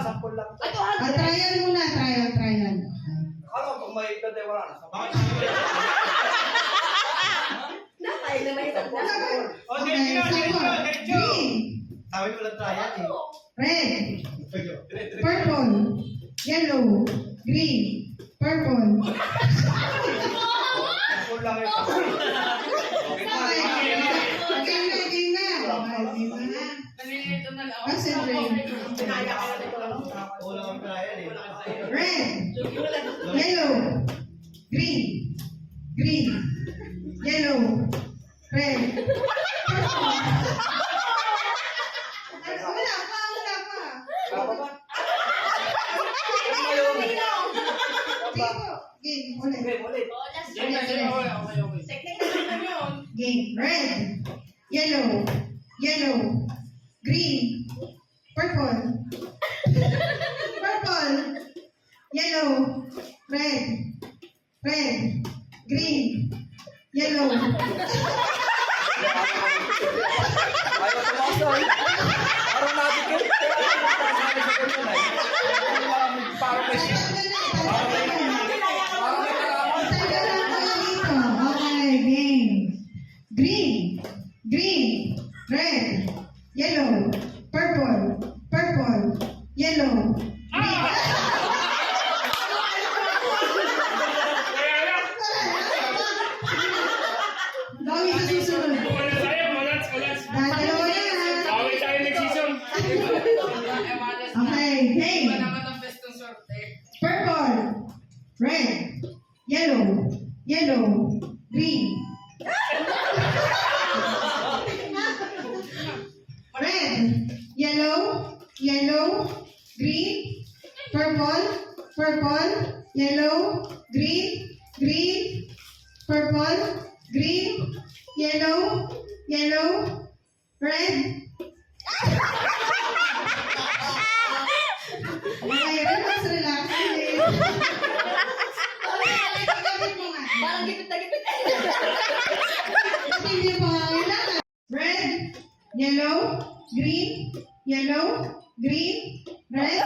sampol lang. Trial muna, trial. Ano, kung may pwede, wala na. Nakay na may tanda. Okay, sample. Green, Sabi ko lang trial eh. red, purple, yellow, green, purple. Sampol lang yun. Game na. Concentrate. Wala kang trial eh. Red, yellow, green, yellow, red, purple. Wala pa. Tama ba? Game, ulit. Okay, ulit. Game, red, yellow, green, purple, yellow, red, green, yellow. Ayaw tumakay. Parang natin yun. Parang may Okay, game. Green, red, yellow, purple, yellow, green. Bawi sa susunod. Dadalawa na. Okay, game. Purple, red, yellow, green. Red, yellow, green, purple, yellow, green, purple, green, yellow, red. Okay, relax. Parang gipit na gipit. Kasi hindi pa kailangan. Red, yellow, green, red.